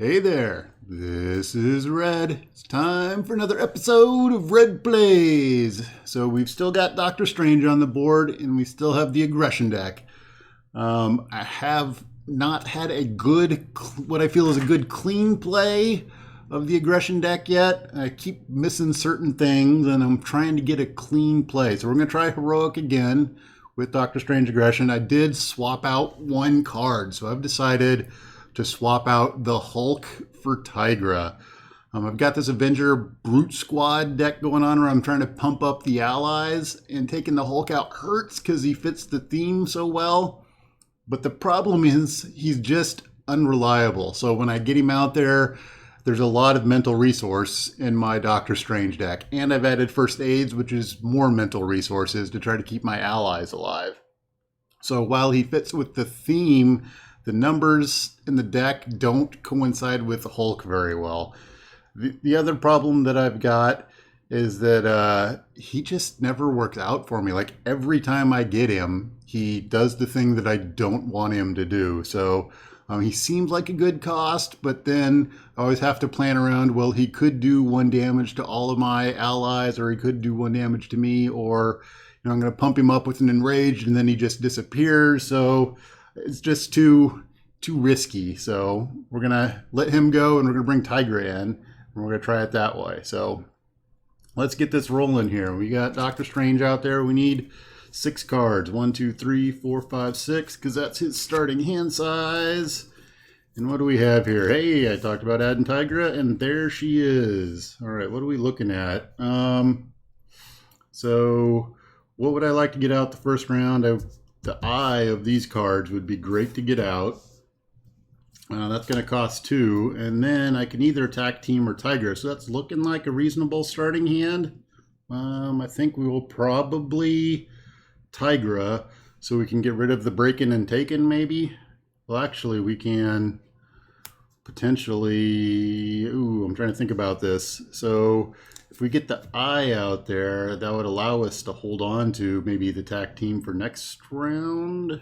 Hey there, this is Red. It's time for another episode of Red Plays. So we've still got Doctor Strange on the board and we still have the aggression deck. I have not had a good, what I feel is a good clean play of the aggression deck yet. I keep missing certain things and I'm trying to get a clean play. So we're going to try Heroic again with Doctor Strange Aggression. I did swap out one card, so I've decided to swap out the Hulk for Tigra. I've got this Avenger Brute Squad deck going on where I'm trying to pump up the allies, and taking the Hulk out hurts because he fits the theme so well. But the problem is he's just unreliable. So when I get him out there, there's a lot of mental resource in my Doctor Strange deck. And I've added First Aids, which is more mental resources to try to keep my allies alive. So while he fits with the theme, the numbers in the deck don't coincide with the Hulk very well. The other problem that I've got is that he just never works out for me. Like every time I get him, he does the thing that I don't want him to do. So he seems like a good cost, but then I always have to plan around, well, he could do 1 damage to all of my allies, or he could do 1 damage to me, or I'm going to pump him up with an Enraged and then he just disappears. So it's just too risky. So we're going to let him go and we're going to bring Tigra in and we're going to try it that way. So let's get this rolling here. We got Doctor Strange out there. We need 6 cards. 1, 2, 3, 4, 5, 6, because that's his starting hand size. And what do we have here? Hey, I talked about adding Tigra, and there she is. All right, what are we looking at? So what would I like to get out the first round? The eye of these cards would be great to get out. That's going to cost 2. And then I can either attack Team or Tiger. So that's looking like a reasonable starting hand. I think we will probably Tigra so we can get rid of the Breaking and Taken maybe. Well, actually, we can potentially... Ooh, I'm trying to think about this. So if we get the eye out there, that would allow us to hold on to maybe the attack team for next round.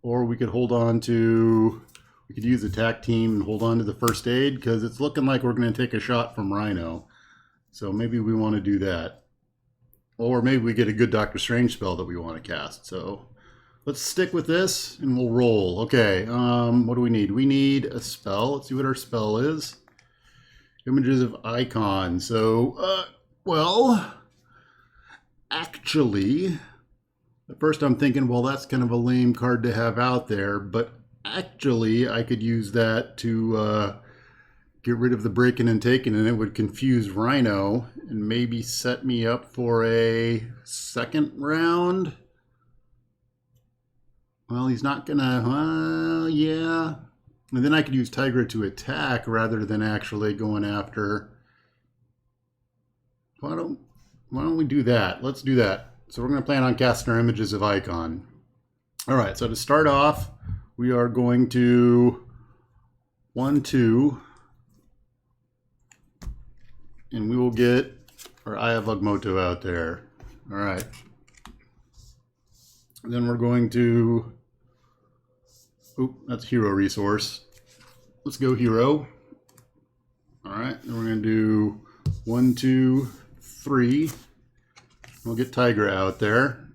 Or we could hold on to... We could use attack team and hold on to the first aid, because it's looking like we're going to take a shot from Rhino. So maybe we want to do that. Or maybe we get a good Doctor Strange spell that we want to cast. So let's stick with this and we'll roll. Okay, what do we need? We need a spell. Let's see what our spell is. Images of Icon. So, well, actually, at first I'm thinking, well, that's kind of a lame card to have out there, but actually I could use that to get rid of the Breaking and Taken, and it would confuse Rhino and maybe set me up for a second round. Well, he's not gonna, yeah. And then I could use Tigra to attack rather than actually going after. Why don't we do that? Let's do that. So we're going to plan on casting our Images of Icon. All right, so to start off, we are going to 1, 2, and we will get our Eye of Agamotto out there. All right. And then we're going to, oop, that's hero resource. Let's go hero. All right, then we're going to do 1, 2, 3. We'll get Tigra out there.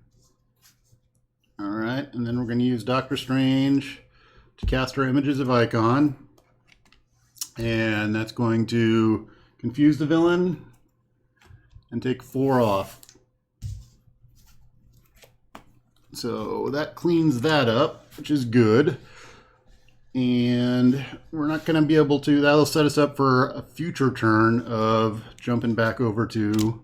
All right, and then we're going to use Doctor Strange to cast our Images of Icon. And that's going to confuse the villain and take 4 off. So that cleans that up, which is good. And we're not going to be able to, that'll set us up for a future turn of jumping back over to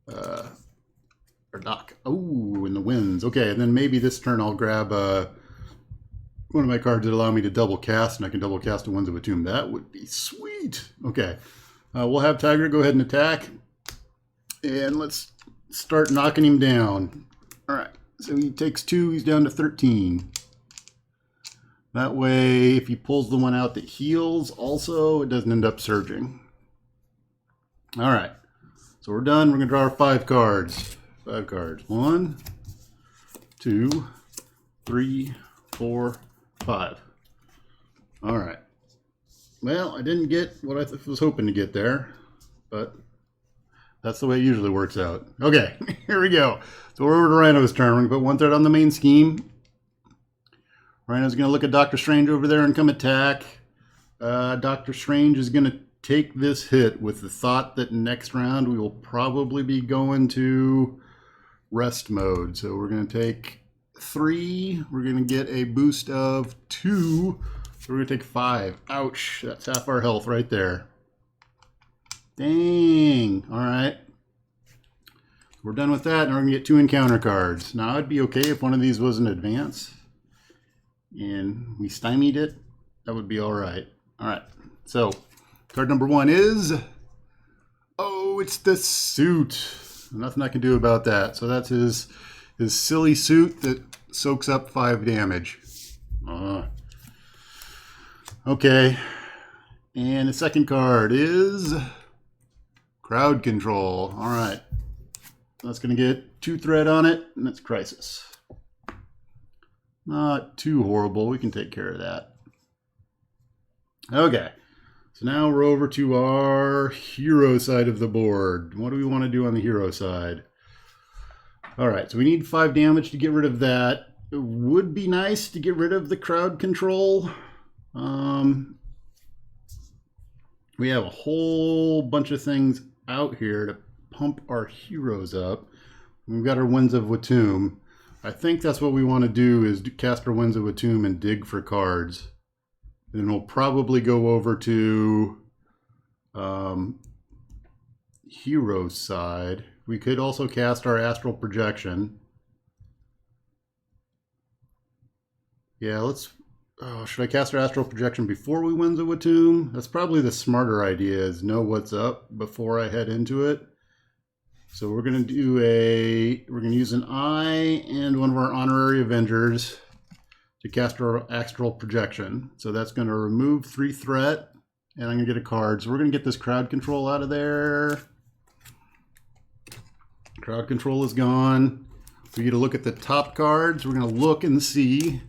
our Doc. Oh, in the winds. Okay, and then maybe this turn I'll grab one of my cards that allow me to double cast, and I can double cast a Winds of a Tomb. That would be sweet. Okay, we'll have Tiger go ahead and attack. And let's start knocking him down. All right, so he takes 2, he's down to 13. That way, if he pulls the one out that heals, also, it doesn't end up surging. All right, so we're done. We're going to draw our 5 cards. 5 cards. 1, 2, 3, 4, 5. All right. Well, I didn't get what I was hoping to get there, but that's the way it usually works out. Okay, here we go. So we're over to Rhino's turn. We're going to put one threat on the main scheme. Rhino's going to look at Doctor Strange over there and come attack. Doctor Strange is going to take this hit with the thought that next round we will probably be going to rest mode. So we're going to take 3. We're going to get a boost of 2. So we're going to take 5. Ouch. That's half our health right there. Dang. All right. We're done with that, and we're going to get 2 encounter cards. Now, I'd be okay if one of these was an advance and we stymied it. That would be all right. All right. So card number 1 is, oh, it's the suit. Nothing I can do about that. So that's his silly suit that soaks up 5 damage. Okay. And the second card is crowd control. All right. That's going to get 2 threat on it, and it's crisis. Not too horrible. We can take care of that. Okay. So now we're over to our hero side of the board. What do we want to do on the hero side? All right. So we need 5 damage to get rid of that. It would be nice to get rid of the crowd control. We have a whole bunch of things out here to pump our heroes up. We've got our Winds of Watum. I think that's what we want to do, is cast our Winds of Watum and dig for cards. Then we'll probably go over to hero side. We could also cast our Astral Projection. Yeah, let's... should I cast our Astral Projection before we Winds of Watum? That's probably the smarter idea, is know what's up before I head into it. So we're going to do we're going to use an eye and one of our Honorary Avengers to cast our Astral Projection. So that's going to remove 3 threat, and I'm going to get a card. So we're going to get this crowd control out of there. Crowd control is gone. We get to look at the top cards. We're going to look and see,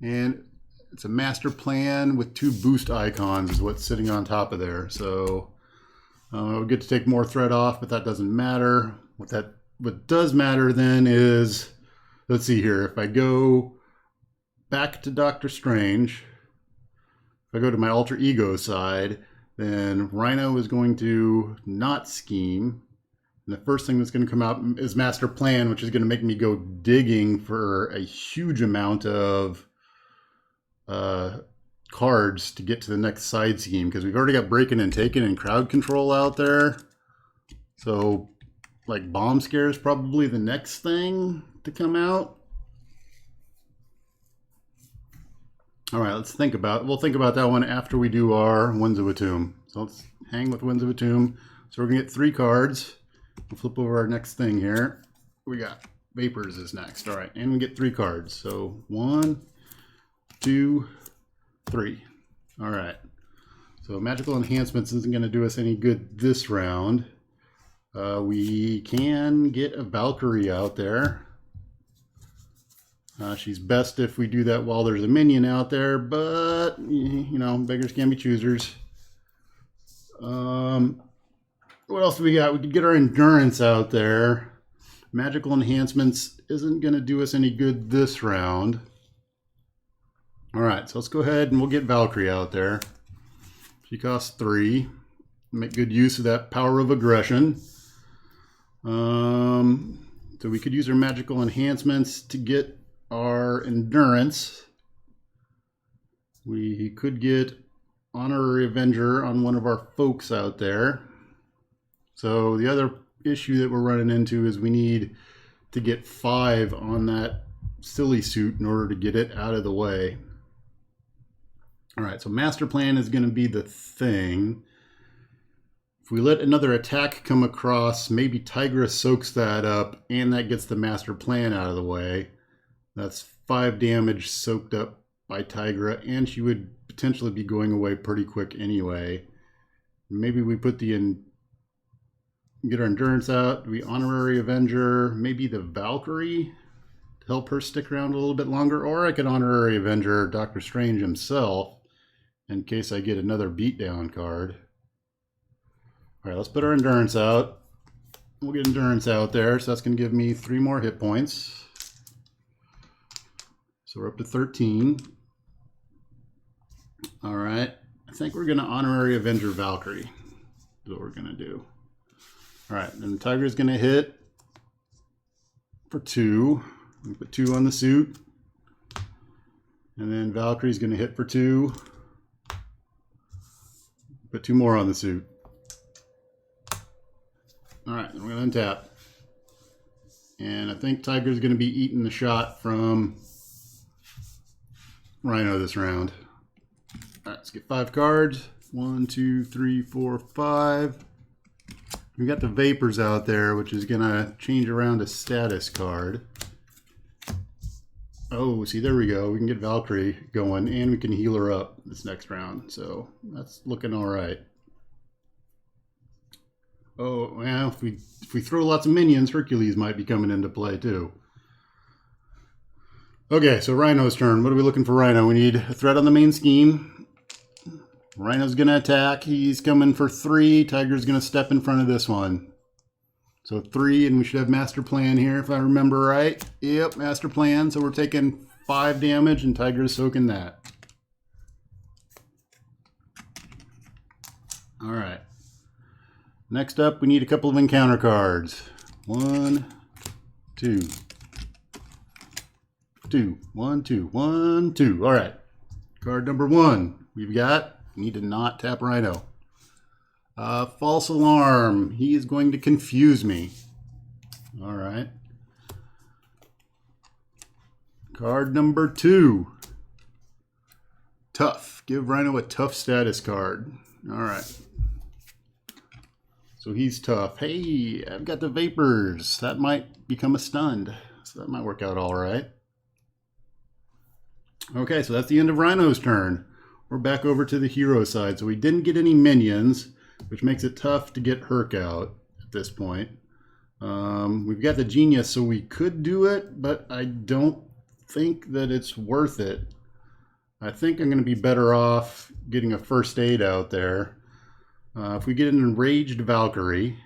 and it's a master plan with 2 boost icons is what's sitting on top of there. So we'll get to take more threat off, but that doesn't matter. What does matter then is, let's see here. If I go back to Doctor Strange, if I go to my alter ego side, then Rhino is going to not scheme. And the first thing that's going to come out is master plan, which is going to make me go digging for a huge amount of cards to get to the next side scheme, because we've already got breaking and taking and crowd control out there. So like bomb scare is probably the next thing to come out. All right, we'll think about that one after we do our Winds of Watum. So let's hang with Winds of Watum. So we're gonna get 3 cards. We'll flip over our next thing here. We got Vapors is next. All right, and we get 3 cards. So 1, 2, 3. All right. So magical enhancements isn't going to do us any good this round. We can get a Valkyrie out there. She's best if we do that while there's a minion out there, but you know, beggars can't be choosers. What else do we got? We could get our endurance out there. Magical enhancements isn't going to do us any good this round. All right, so let's go ahead and we'll get Valkyrie out there. She costs 3. Make good use of that power of aggression. So we could use our magical enhancements to get our endurance. We could get Honorary Avenger on one of our folks out there. So the other issue that we're running into is we need to get 5 on that silly suit in order to get it out of the way. All right, so master plan is going to be the thing. If we let another attack come across, maybe Tigra soaks that up, and that gets the master plan out of the way. That's 5 damage soaked up by Tigra, and she would potentially be going away pretty quick anyway. Maybe we put get our endurance out. We Honorary Avenger, maybe the Valkyrie to help her stick around a little bit longer, or I could Honorary Avenger Doctor Strange himself in case I get another beatdown card. All right, let's put our endurance out. We'll get endurance out there, so that's going to give me 3 more hit points. So we're up to 13. All right, I think we're going to Honorary Avenger Valkyrie. That's what we're going to do. All right, then Tiger's going to hit for 2. We put 2 on the suit. And then Valkyrie's going to hit for 2. Put 2 more on the suit. All right, then we're going to untap. And I think Tiger's going to be eating the shot from Rhino this round. All right, let's get 5 cards. 1, 2, 3, 4, 5. We got the Vapors out there, which is going to change around a status card. Oh, see, there we go. We can get Valkyrie going, and we can heal her up this next round. So that's looking all right. Oh, well, if we throw lots of minions, Hercules might be coming into play too. Okay, so Rhino's turn. What are we looking for Rhino? We need a threat on the main scheme. Rhino's going to attack. He's coming for 3. Tiger's going to step in front of this one. So 3, and we should have Master Plan here, if I remember right. Yep, Master Plan. So we're taking 5 damage, and Tiger's soaking that. All right. Next up, we need a couple of encounter cards. 1, 2. 2. 1, 2. 1, 2. All right. Card number 1. We've got, need to not tap Rhino. False Alarm. He is going to confuse me. All right. Card number 2. Tough. Give Rhino a tough status card. All right. So he's tough. Hey, I've got the Vapors. That might become a stunned. So that might work out all right. Okay, so that's the end of Rhino's turn. We're back over to the hero side. So we didn't get any minions, which makes it tough to get Herc out at this point. We've got the Genius, so we could do it, but I don't think that it's worth it. I think I'm going to be better off getting a first aid out there. If we get an Enraged Valkyrie,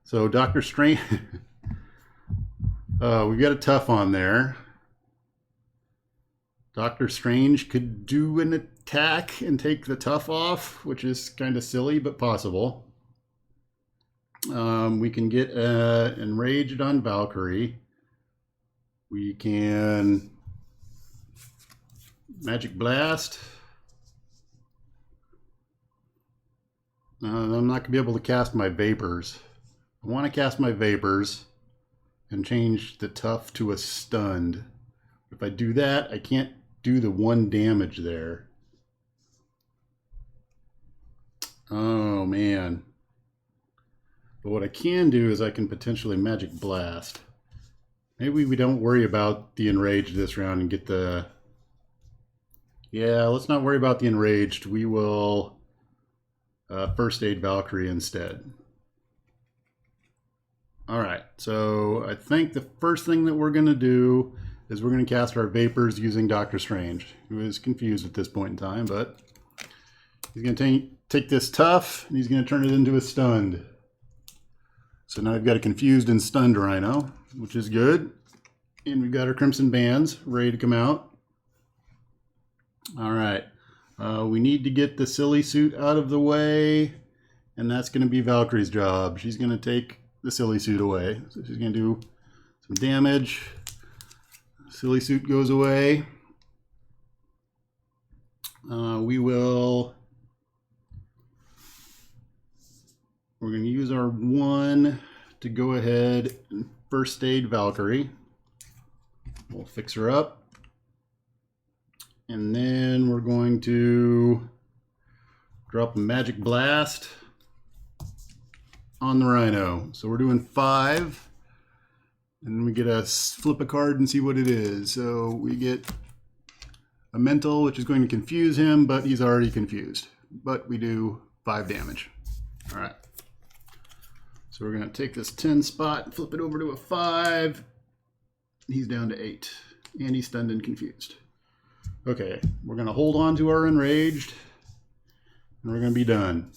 so Doctor Strange, we've got a tough on there. Doctor Strange could do an attack and take the tough off, which is kind of silly, but possible. We can get Enraged on Valkyrie. We can Magic Blast. I'm not going to be able to cast my Vapors. I want to cast my Vapors and change the tough to a stunned. If I do that, I can't do the 1 damage there. Oh, man. But what I can do is I can potentially Magic Blast. Maybe we don't worry about the Enraged this round and get the... Yeah, let's not worry about the Enraged. We will... First Aid Valkyrie instead. All right, so I think the first thing that we're going to do is we're going to cast our Vapors using Doctor Strange, who is confused at this point in time, but he's going to take this tough, and he's going to turn it into a stunned. So now we've got a confused and stunned Rhino, which is good. And we've got our Crimson Bands ready to come out. All right. We need to get the silly suit out of the way, and that's going to be Valkyrie's job. She's going to take the silly suit away. So she's going to do some damage. Silly suit goes away. We're going to use our 1 to go ahead and first aid Valkyrie. We'll fix her up. And then we're going to drop a Magic Blast on the Rhino. So we're doing 5. And we get to flip a card and see what it is. So we get a Mental, which is going to confuse him, but he's already confused. But we do 5 damage. All right. So we're going to take this 10 spot and flip it over to a 5. He's down to 8. And he's stunned and confused. Okay, we're going to hold on to our enraged, and we're going to be done.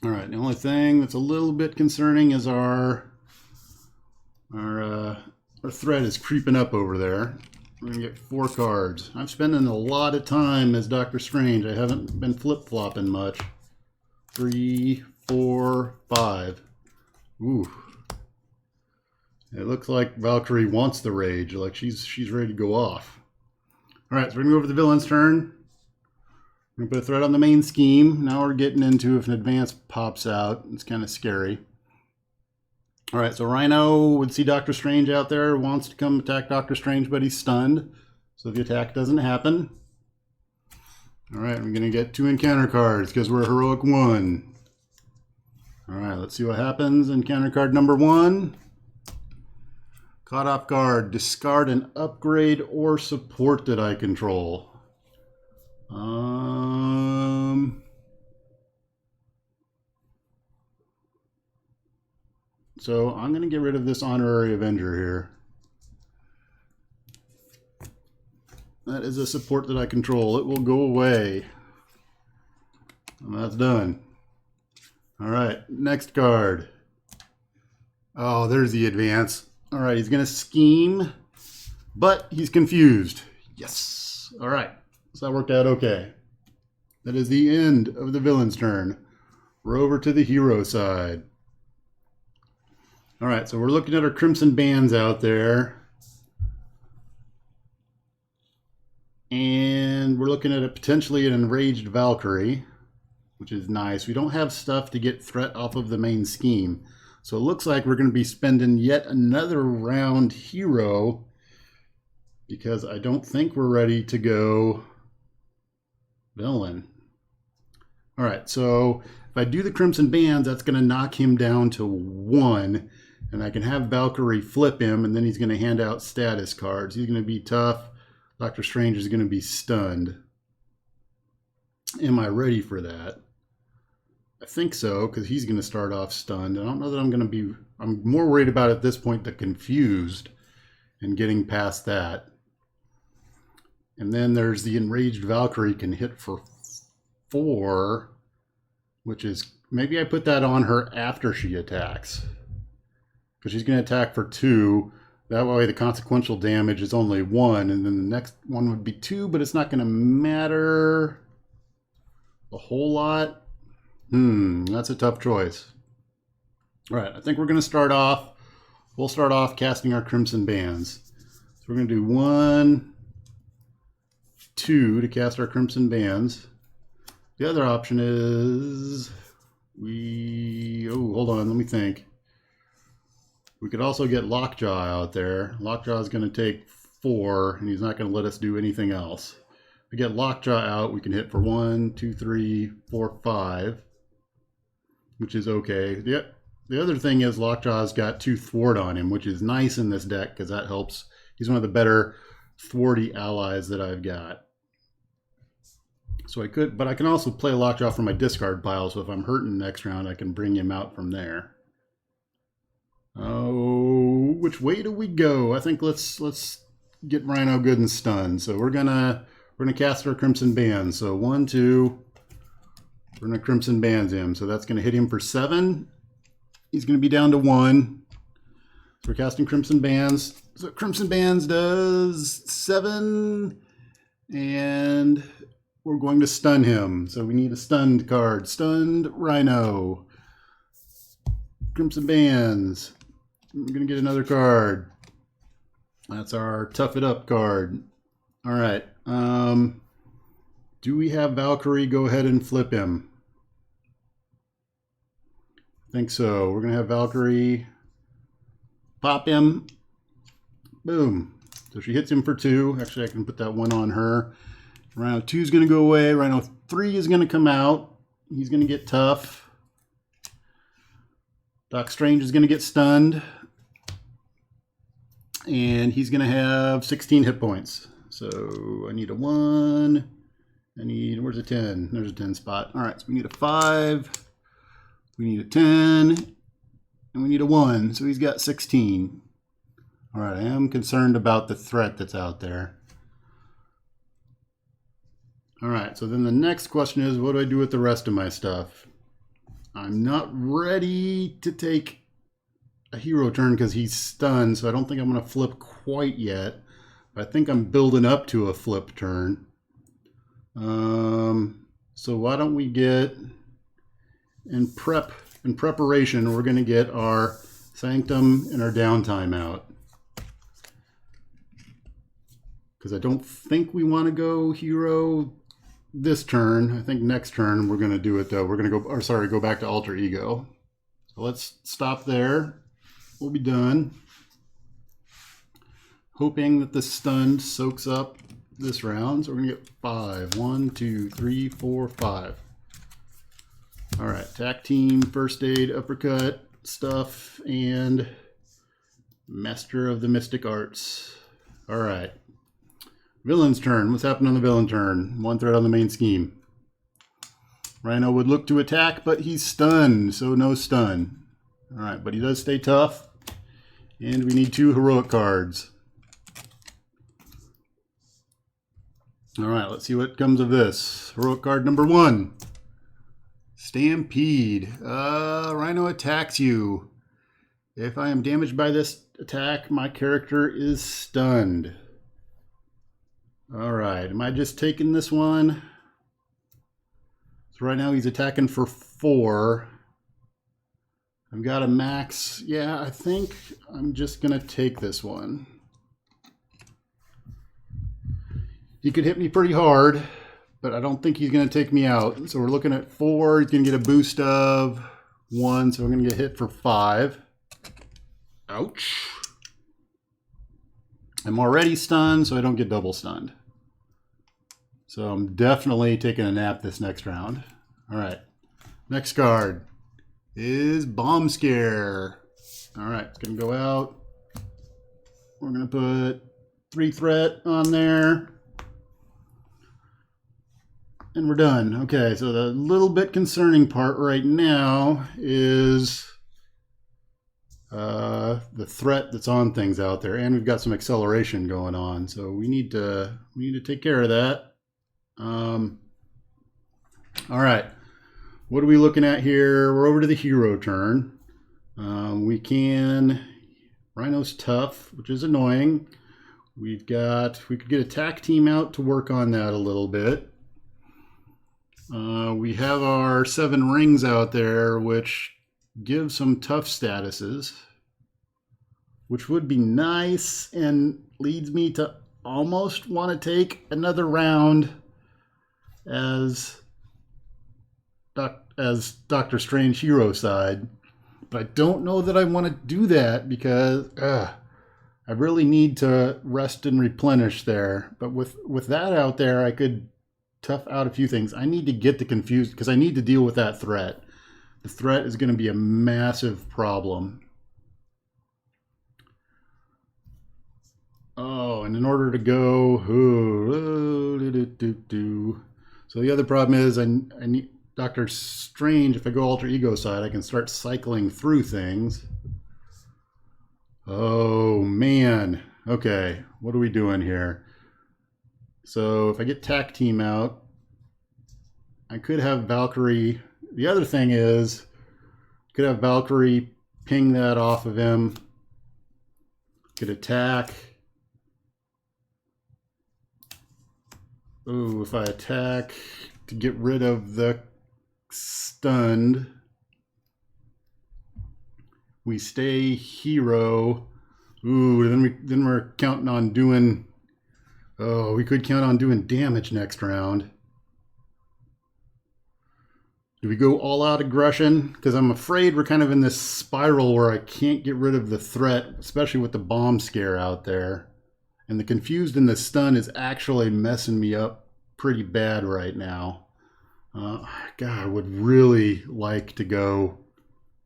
All right, the only thing that's a little bit concerning is our threat is creeping up over there. We're going to get 4 cards. I'm spending a lot of time as Doctor Strange. I haven't been flip-flopping much. 3, 4, 5. Ooh. It looks like Valkyrie wants the rage, like she's ready to go off. All right, so we're going to go over the villain's turn. We're going to put a threat on the main scheme. Now we're getting into if an advance pops out. It's kind of scary. All right, so Rhino would see Doctor Strange out there, wants to come attack Doctor Strange, but he's stunned, so the attack doesn't happen. All right, I'm going to get 2 encounter cards because we're a heroic 1. All right, let's see what happens. Encounter card number 1. Caught off guard. Discard an upgrade or support that I control. So I'm going to get rid of this Honorary Avenger here. That is a support that I control. It will go away. And that's done. All right, next card. Oh, there's the advance. All right, he's going to scheme, but he's confused. Yes. All right, so that worked out okay. That is the end of the villain's turn. We're over to the hero side. All right, so we're looking at our Crimson Bands out there. And we're looking at potentially an enraged Valkyrie, which is nice. We don't have stuff to get threat off of the main scheme. So it looks like we're going to be spending yet another round hero because I don't think we're ready to go villain. All right, so if I do the Crimson Bands, that's going to knock him down to 1. And I can have Valkyrie flip him, and then he's going to hand out status cards. He's going to be tough. Doctor Strange is going to be stunned. Am I ready for that? I think so, because he's going to start off stunned. I don't know that I'm going to be... I'm more worried about at this point the confused and getting past that. And then there's the enraged Valkyrie can hit for 4, which is... Maybe I put that on her after she attacks. Because she's going to attack for 2. That way the consequential damage is only 1, and then the next one would be 2, but it's not going to matter a whole lot. That's a tough choice. All right, I think we're going to start off. We'll start off casting our Crimson Bands. So we're going to do 1, 2 to cast our Crimson Bands. The other option is hold on, let me think. We could also get Lockjaw out there. Lockjaw is going to take 4, and he's not going to let us do anything else. If we get Lockjaw out, we can hit for 1, 2, 3, 4, 5, which is okay. The other thing is Lockjaw's got 2 thwart on him, which is nice in this deck because that helps. He's one of the better thwarty allies that I've got. So I could, but I can also play Lockjaw from my discard pile, so if I'm hurting next round, I can bring him out from there. Oh, which way do we go? I think let's get Rhino good and stunned. So we're gonna cast our Crimson Bands. So 1, 2, we're gonna Crimson Bands him. So that's gonna hit him for 7. He's gonna be down to 1. So we're casting Crimson Bands. So Crimson Bands does 7, and we're going to stun him. So we need a stunned card. Stunned Rhino. Crimson Bands. We're going to get another card. That's our Tough It Up card. All right. Do we have Valkyrie go ahead and flip him? I think so. We're going to have Valkyrie pop him. Boom. So she hits him for 2. Actually, I can put that 1 on her. Rhino 2 is going to go away. Rhino 3 is going to come out. He's going to get tough. Doc Strange is going to get stunned. And he's going to have 16 hit points. So I need a 1. Where's a 10? There's a 10 spot. All right, so we need a 5. We need a 10. And we need a 1. So he's got 16. All right, I am concerned about the threat that's out there. All right, so then the next question is, what do I do with the rest of my stuff? I'm not ready to take a hero turn because he's stunned, so I don't think I'm going to flip quite yet. But I think I'm building up to a flip turn. So why don't we get in preparation, we're going to get our Sanctum and our downtime out. Because I don't think we want to go hero this turn. I think next turn we're going to do it though. We're going to go back to Alter Ego. So let's stop there. We'll be done. Hoping that the stun soaks up this round. So we're going to get 5. 1, 2, 3, 4, 5. All right, attack team, first aid, uppercut, stuff, and Master of the Mystic Arts. All right. Villain's turn. What's happened on the villain turn? One threat on the main scheme. Rhino would look to attack, but he's stunned, so no stun. All right, but he does stay tough. And we need 2 heroic cards. All right, let's see what comes of this. Heroic card number 1. Stampede. Rhino attacks you. If I am damaged by this attack, my character is stunned. All right, am I just taking this one? So right now he's attacking for 4. I've got a max. Yeah, I think I'm just going to take this one. He could hit me pretty hard, but I don't think he's going to take me out. So we're looking at 4. He's going to get a boost of 1, so I'm going to get hit for 5. Ouch. I'm already stunned, so I don't get double stunned. So I'm definitely taking a nap this next round. All right. Next card is Bomb Scare. All right, it's going to go out. We're going to put 3 threat on there. And we're done. Okay, so the little bit concerning part right now is the threat that's on things out there, and we've got some acceleration going on. So we need to take care of that. All right, what are we looking at here? We're over to the hero turn. Rhino's tough, which is annoying. We could get attack team out to work on that a little bit. We have our 7 rings out there, which give some tough statuses, which would be nice and leads me to almost want to take another round as Doctor Strange hero side. But I don't know that I want to do that because I really need to rest and replenish there. But with that out there, I could tough out a few things. I need to get the confused because I need to deal with that threat. The threat is going to be a massive problem. Oh, and in order to go, so the other problem is I need Doctor Strange. If I go Alter Ego side, I can start cycling through things. Oh man. Okay, what are we doing here? So if I get Tac Team out, I could have Valkyrie. The other thing is, I could have Valkyrie ping that off of him. Could attack. Ooh, if I attack to get rid of the stunned, we stay hero. Ooh, then we're counting on doing. Oh, we could count on doing damage next round. Do we go all out aggression? Because I'm afraid we're kind of in this spiral where I can't get rid of the threat, especially with the bomb scare out there. And the confused and the stun is actually messing me up pretty bad right now. God, I would really like to go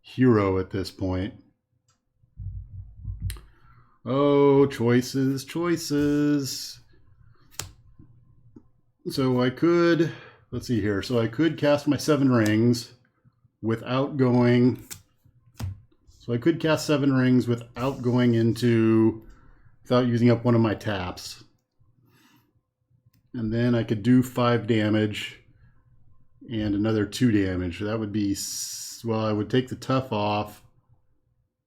hero at this point. Oh, choices, choices. So I could, let's see here. So I could cast my 7 rings without going. So I could cast 7 rings without going into, without using up one of my taps. and then I could do 5 damage and another 2 damage. That would be, well, I would take the tough off,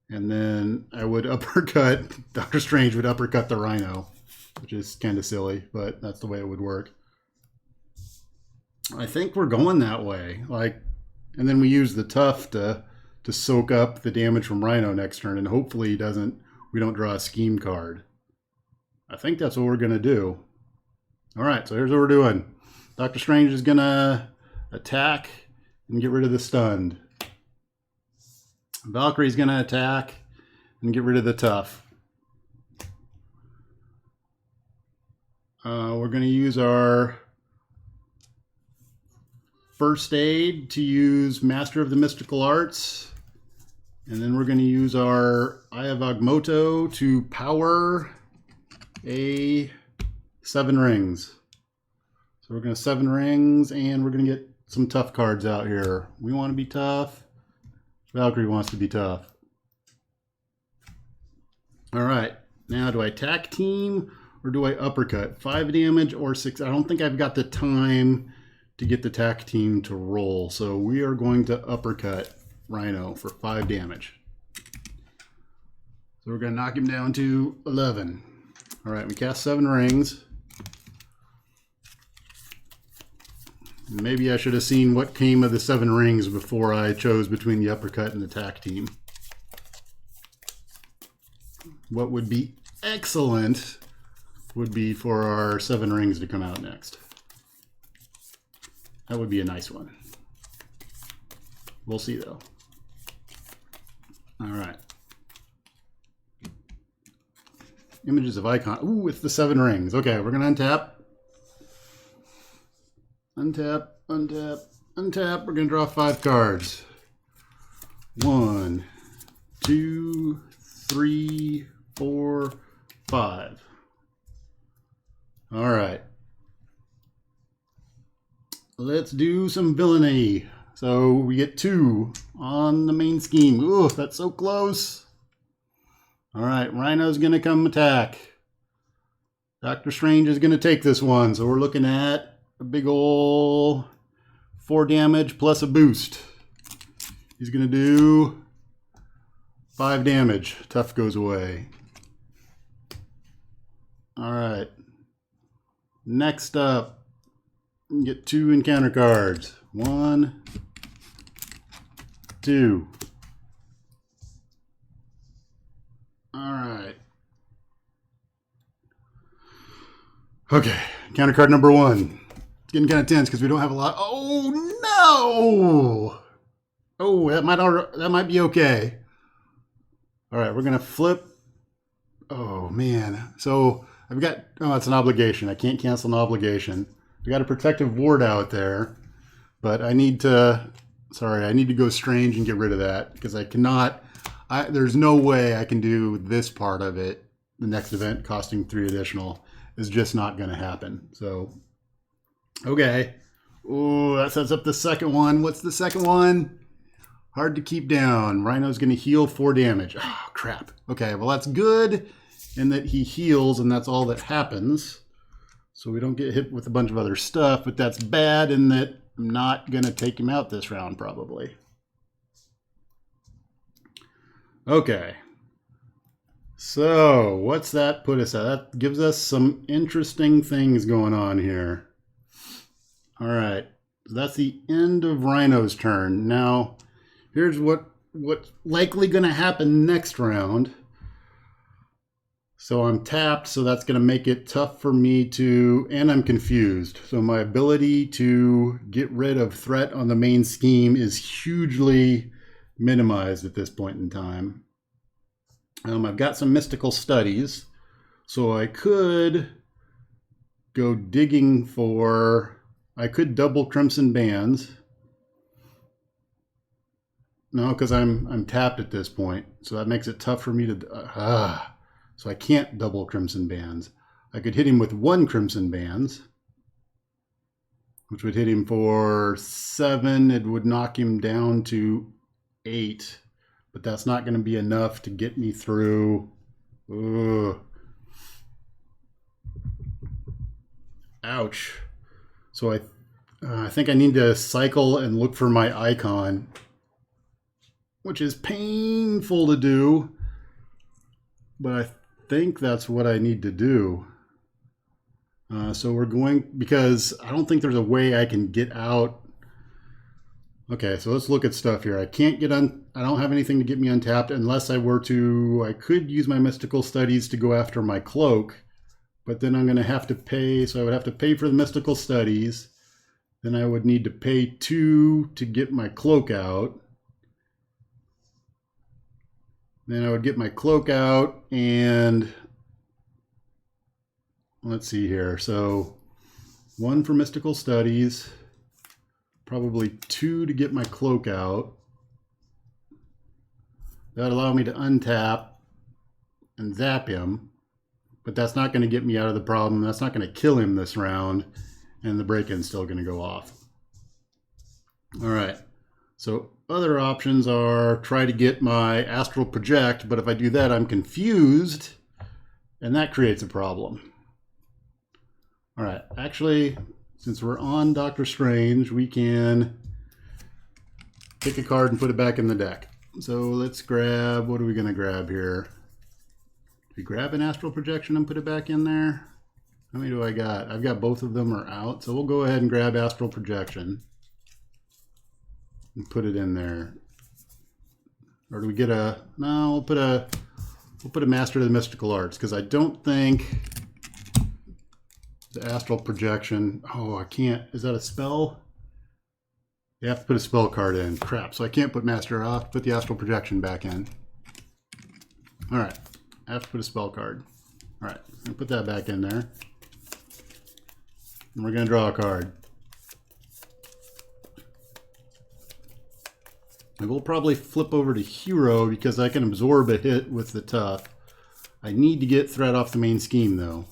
and then I would uppercut, Doctor Strange would uppercut the Rhino, which is kind of silly, but that's the way it would work. I think we're going that way. And then we use the tough to soak up the damage from Rhino next turn, and hopefully we don't draw a scheme card. I think that's what we're going to do. All right, so here's what we're doing. Doctor Strange is going to attack and get rid of the stunned. Valkyrie's going to attack and get rid of the tough. We're going to use our first aid to use Master of the Mystical Arts. And then we're going to use our Eye of Agamotto to power a 7 rings. So we're going to 7 rings, and we're going to get some tough cards out here. We want to be tough. Valkyrie wants to be tough. All right. Now, do I attack team or do I uppercut? 5 damage or 6? I don't think I've got the time to get the attack team to roll. So we are going to uppercut Rhino for 5 damage. So we're going to knock him down to 11. All right, we cast 7 rings. Maybe I should have seen what came of the 7 rings before I chose between the uppercut and the attack team. What would be excellent would be for our 7 rings to come out next. That would be a nice one. We'll see though. All right. Images of icon. Ooh, it's the 7 rings. Okay, we're going to untap. Untap, untap, untap. We're going to draw 5 cards. 1, 2, 3, 4, 5. All right. Let's do some villainy. So we get 2 on the main scheme. Ooh, that's so close. All right, Rhino's going to come attack. Doctor Strange is going to take this one. So we're looking at a big ol' 4 damage plus a boost. He's going to do 5 damage. Tough goes away. All right. Next up, get 2 encounter cards. 1, 2. All right. Okay, encounter card number 1. It's getting kind of tense because we don't have a lot. Oh no! Oh, that might be okay. All right, we're gonna flip. Oh man, so I've got. Oh, it's an obligation. I can't cancel an obligation. I got a protective ward out there, but I need to. Sorry, I need to go strange and get rid of that because I cannot. There's no way I can do this part of it. The next event costing 3 additional is just not going to happen. So, okay. Oh, that sets up the second one. What's the second one? Hard to keep down. Rhino's going to heal 4 damage. Oh, crap. Okay, well, that's good in that he heals, and that's all that happens. So we don't get hit with a bunch of other stuff, but that's bad in that I'm not going to take him out this round, probably. Okay. So, what's that put us at? That gives us some interesting things going on here. All right. So that's the end of Rhino's turn. Now, here's what's likely going to happen next round. So I'm tapped, so that's going to make it tough for me to, and I'm confused. So my ability to get rid of threat on the main scheme is hugely minimized at this point in time. I've got some mystical studies, so I could go digging for, I could double Crimson Bands. No, because I'm tapped at this point, so that makes it tough for me to, so I can't double Crimson Bands. I could hit him with 1 Crimson Bands, which would hit him for 7. It would knock him down to 8, but that's not going to be enough to get me through. Ugh. Ouch. So I think I need to cycle and look for my icon, which is painful to do, but I think that's what I need to do. So we're going, because I don't think there's a way I can get out. Okay, so let's look at stuff here. I can't get on, I don't have anything to get me untapped unless I were to, I could use my mystical studies to go after my cloak, but then I'm going to have to pay, so I would have to pay for the mystical studies. Then I would need to pay 2 to get my cloak out. Then I would get my cloak out, and let's see here. So 1 for mystical studies, probably 2 to get my cloak out. That would allow me to untap and zap him, but that's not going to get me out of the problem. That's not going to kill him this round, and the break-in's still going to go off. All right, so other options are try to get my astral project, but if I do that, I'm confused, and that creates a problem. All right, actually, since we're on Doctor Strange, we can pick a card and put it back in the deck. So let's grab, what are we going to grab here? Do we grab an astral projection and put it back in there? How many do I got? I've got both of them are out, so we'll go ahead and grab astral projection and put it in there. Or do we get a, no, we'll put a master of the mystical arts, because I don't think the astral projection, oh, I can't, is that a spell? You have to put a spell card in. Crap, so I can't put master off, put the astral projection back in. All right, I have to put a spell card. All right, I'm gonna put that back in there. And we're gonna draw a card. I will probably flip over to hero because I can absorb a hit with the tough. I need to get threat off the main scheme though.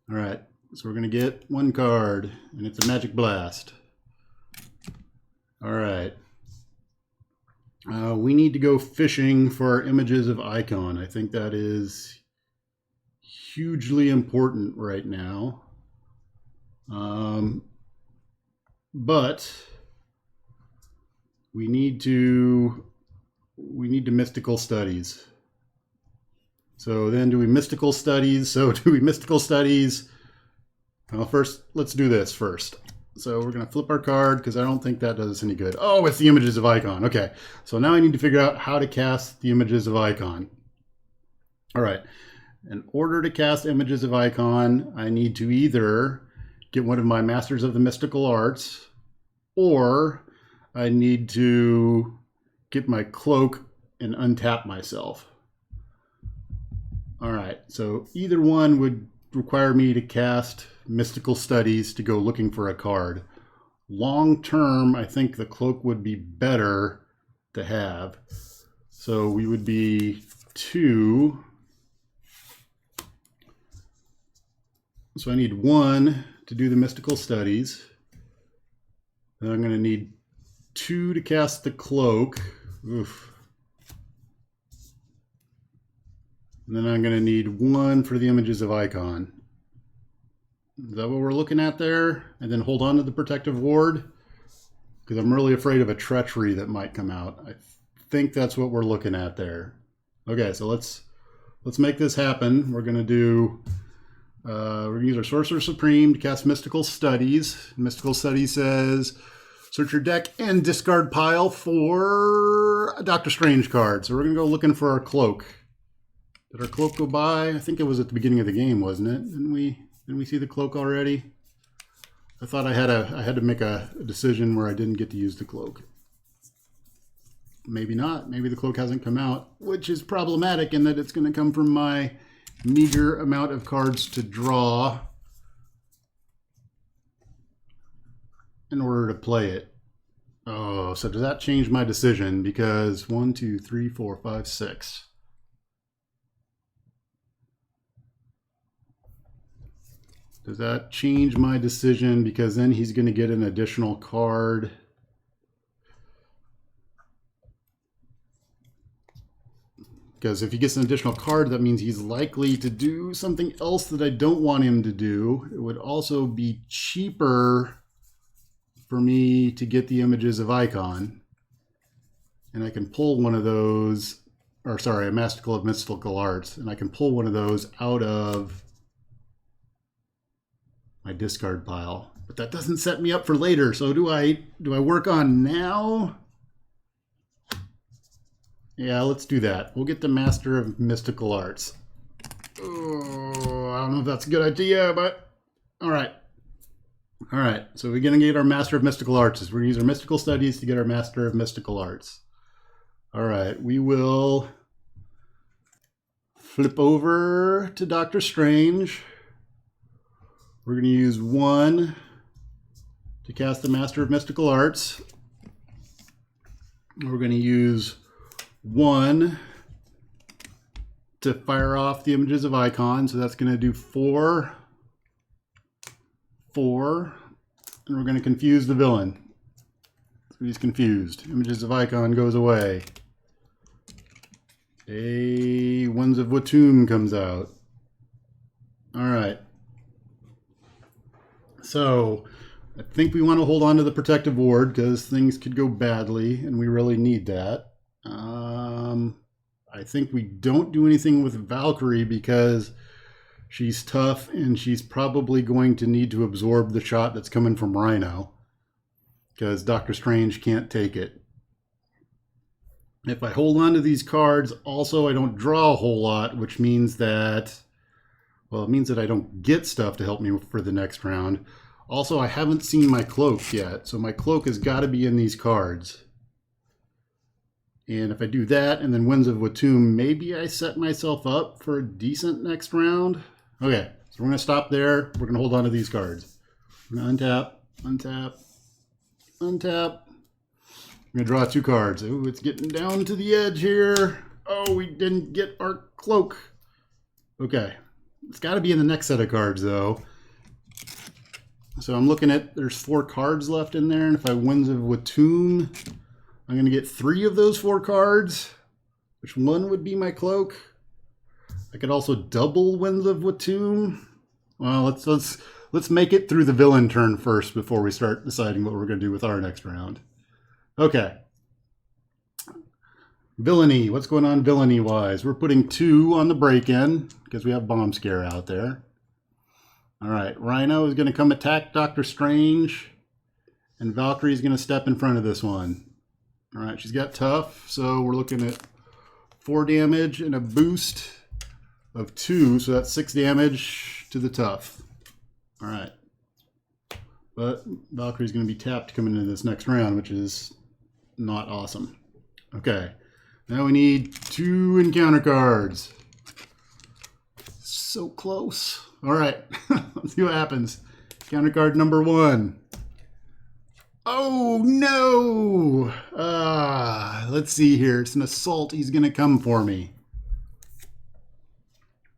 All right, so we're gonna get 1 card, and it's a magic blast. All right. We need to go fishing for our images of icon. I think that is hugely important right now. But we need to mystical studies. So then do we mystical studies? Well, first, let's do this first. So we're going to flip our card because I don't think that does us any good. Oh, it's the images of icon. Okay, so now I need to figure out how to cast the images of icon. All right, in order to cast images of icon, I need to either get one of my masters of the mystical arts, or I need to get my cloak and untap myself. All right, so either one would require me to cast mystical studies to go looking for a card. Long term, I think the cloak would be better to have. So we would be 2. So I need 1 to do the mystical studies. Then I'm going to need 2 to cast the cloak. Oof. And then I'm going to need 1 for the images of icon. Is that what we're looking at there? And then hold on to the protective ward? Because I'm really afraid of a treachery that might come out. I think that's what we're looking at there. Okay, so let's make this happen. We're going to do, we're going to use our Sorcerer Supreme to cast Mystical Studies. Mystical Studies says, search your deck and discard pile for a Doctor Strange card. So we're going to go looking for our cloak. Did our cloak go by? I think it was at the beginning of the game, wasn't it? Didn't we see the cloak already? I thought I had to make a decision where I didn't get to use the cloak. Maybe not. Maybe the cloak hasn't come out, which is problematic in that it's going to come from my meager amount of cards to draw in order to play it. Oh, so does that change my decision? Because 1, 2, 3, 4, 5, 6. Does that change my decision? Because then he's going to get an additional card. Because if he gets an additional card, that means he's likely to do something else that I don't want him to do. It would also be cheaper for me to get the images of Icon. And I can pull one of those, or sorry, a Masterful of Mystical Arts, and I can pull one of those out of my discard pile. But that doesn't set me up for later, so do I work on now? Yeah, let's do that. We'll get the Master of Mystical Arts. Oh, I don't know if that's a good idea, but all right. All right, so we're going to get our Master of Mystical Arts. We're going to use our Mystical Studies to get our Master of Mystical Arts. All right, we will flip over to Doctor Strange. We're going to use 1 to cast the Master of Mystical Arts. We're going to use 1 to fire off the images of Icon. So that's going to do 4, 4, and we're going to confuse the villain. So he's confused. Images of Icon goes away. Winds of Watum comes out. All right. So I think we want to hold on to the Protective Ward because things could go badly, and we really need that. I think we don't do anything with Valkyrie because she's tough and she's probably going to need to absorb the shot that's coming from Rhino because Doctor Strange can't take it. If I hold on to these cards, also I don't draw a whole lot, which means that, well, it means that I don't get stuff to help me for the next round. Also, I haven't seen my cloak yet, so my cloak has got to be in these cards. And if I do that and then Winds of Watum, maybe I set myself up for a decent next round. Okay, so we're going to stop there. We're going to hold on to these cards. We're going to untap, untap, untap. I'm going to draw 2 cards. Oh, it's getting down to the edge here. Oh, we didn't get our cloak. Okay, it's got to be in the next set of cards, though. So I'm looking at, there's 4 cards left in there, and if I Winds of Watum, I'm going to get 3 of those 4 cards. Which one would be my cloak? I could also double Winds of Watum. Well, let's make it through the villain turn first before we start deciding what we're going to do with our next round. Okay. Villainy. What's going on villainy-wise? We're putting 2 on the break-in because we have Bomb Scare out there. All right. Rhino is going to come attack Doctor Strange, and Valkyrie is going to step in front of this one. All right, she's got tough, so we're looking at 4 damage and a boost of 2, so that's 6 damage to the tough. All right. But Valkyrie's going to be tapped coming into this next round, which is not awesome. Okay, now we need 2 encounter cards. So close. All right, let's see what happens. Counter card number 1. Oh, no! Let's see here. It's an assault. He's going to come for me.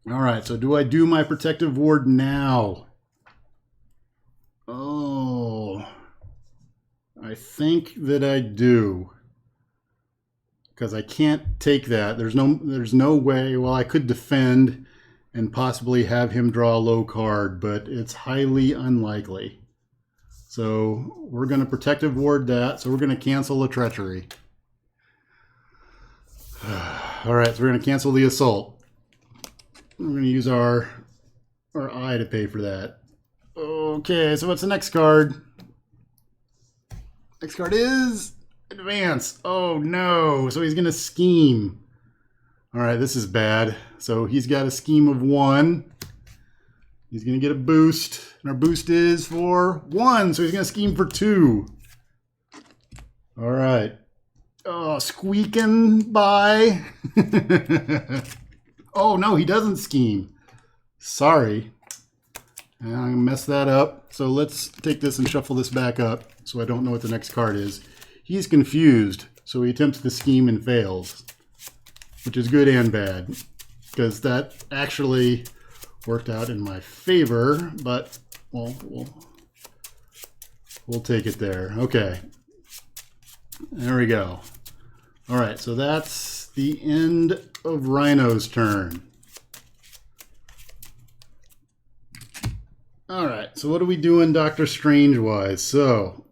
All right, so do I do my Protective Ward now? Oh, I think that I do. Because I can't take that. There's no way. Well, I could defend and possibly have him draw a low card, but it's highly unlikely. So we're going to Protective Ward that. So we're going to cancel the Treachery. All right, so we're going to cancel the Assault. We're going to use our eye to pay for that. Okay, so what's the next card? Next card is Advance. Oh no, so he's going to scheme. All right, this is bad. So he's got a scheme of 1. He's going to get a boost. And our boost is for 1. So he's going to scheme for 2. All right. Oh, squeaking by. Oh, no, he doesn't scheme. Sorry. I'm going to mess that up. So let's take this and shuffle this back up so I don't know what the next card is. He's confused. So he attempts to scheme and fails, which is good and bad because that actually worked out in my favor, but we'll take it there. Okay. There we go. All right, so that's the end of Rhino's turn. All right, so what are we doing Doctor Strange wise? So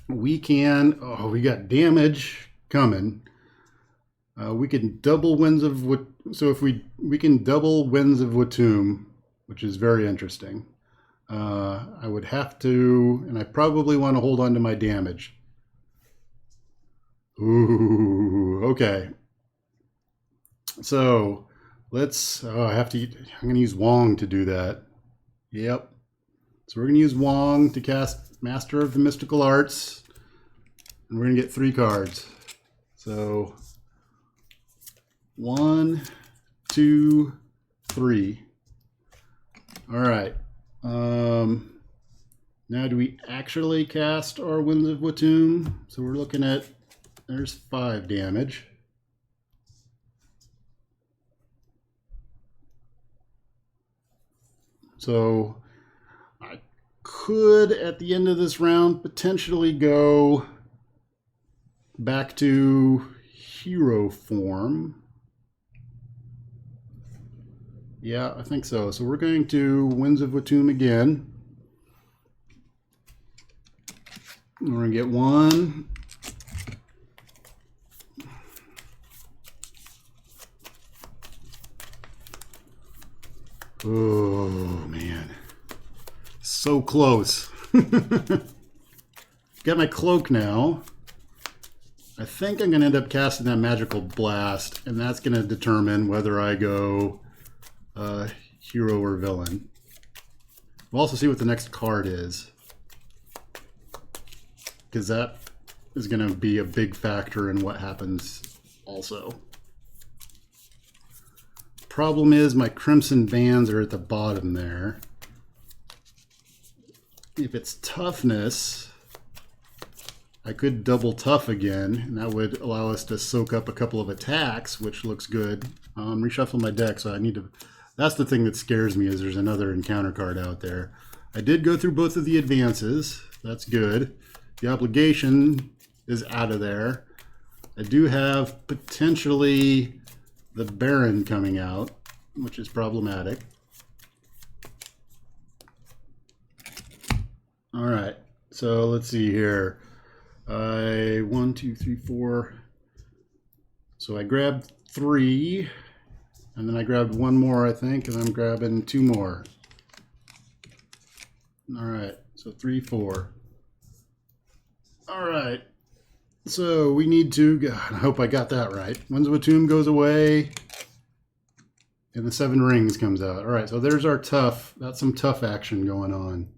we can, oh, we got damage coming. We can double Winds of, so if we can double Winds of Watum, which is very interesting. I would have to, and I probably want to hold on to my damage. Ooh, okay. So let's, oh, I'm going to use Wong to do that. Yep. So we're going to use Wong to cast Master of the Mystical Arts. And we're going to get 3 cards. So 1, 2, 3. All right. Now do we actually cast our Winds of Watum? So we're looking at, there's 5 damage. So I could, at the end of this round, potentially go back to hero form. Yeah, I think so. So we're going to Winds of Watum again. We're going to get 1. Oh, man. So close. Got my cloak now. I think I'm going to end up casting that Magical Blast, and that's going to determine whether I go hero or villain. We'll also see what the next card is, because that is going to be a big factor in what happens also. Problem is my Crimson Bands are at the bottom there. If it's toughness, I could double tough again, and that would allow us to soak up a couple of attacks, which looks good. Reshuffle my deck, so I need to... That's the thing that scares me, is there's another encounter card out there. I did go through both of the advances. That's good. The obligation is out of there. I do have potentially the Baron coming out, which is problematic. All right, so let's see here. 1, 2, 3, 4. So I grabbed 3, and then I grabbed 1 more, I think, and I'm grabbing 2 more. All right, so 3, 4. All right, so we need to, God, I hope I got that right. Winds of Watum goes away, and the 7 Rings comes out. All right, so there's our tough. That's some tough action going on.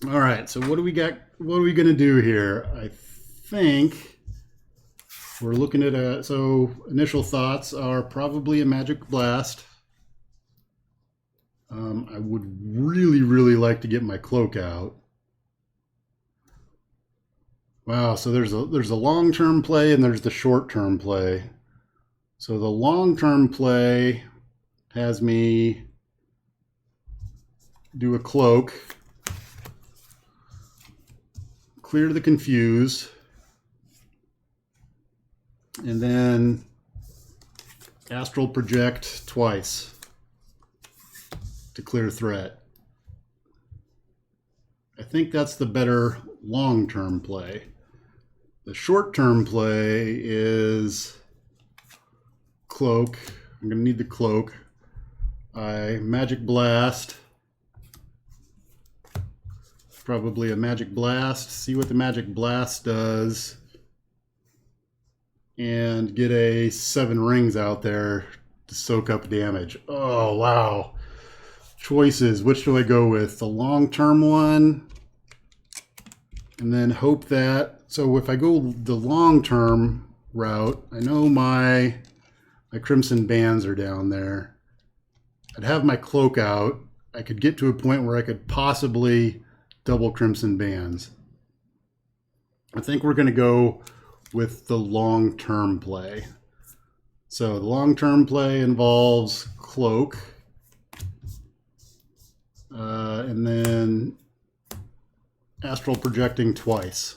All right, so what do we got? What are we going to do here? I think we're looking at so initial thoughts are probably a Magic Blast. I would really, really like to get my cloak out. Wow, so there's a long-term play and there's the short-term play. So the long-term play has me do a cloak, clear the confuse, and then astral project twice to clear threat. I think that's the better long-term play. The short-term play is cloak. I'm going to need the cloak. I Magic Blast. Probably a Magic Blast. See what the Magic Blast does. And get a 7 Rings out there to soak up damage. Oh, wow. Choices. Which do I go with? The long-term one. And then hope that... So if I go the long-term route, I know my Crimson Bands are down there. I'd have my cloak out. I could get to a point where I could possibly double Crimson Bands. I think we're going to go with the long-term play. So the long-term play involves cloak. And then astral projecting twice.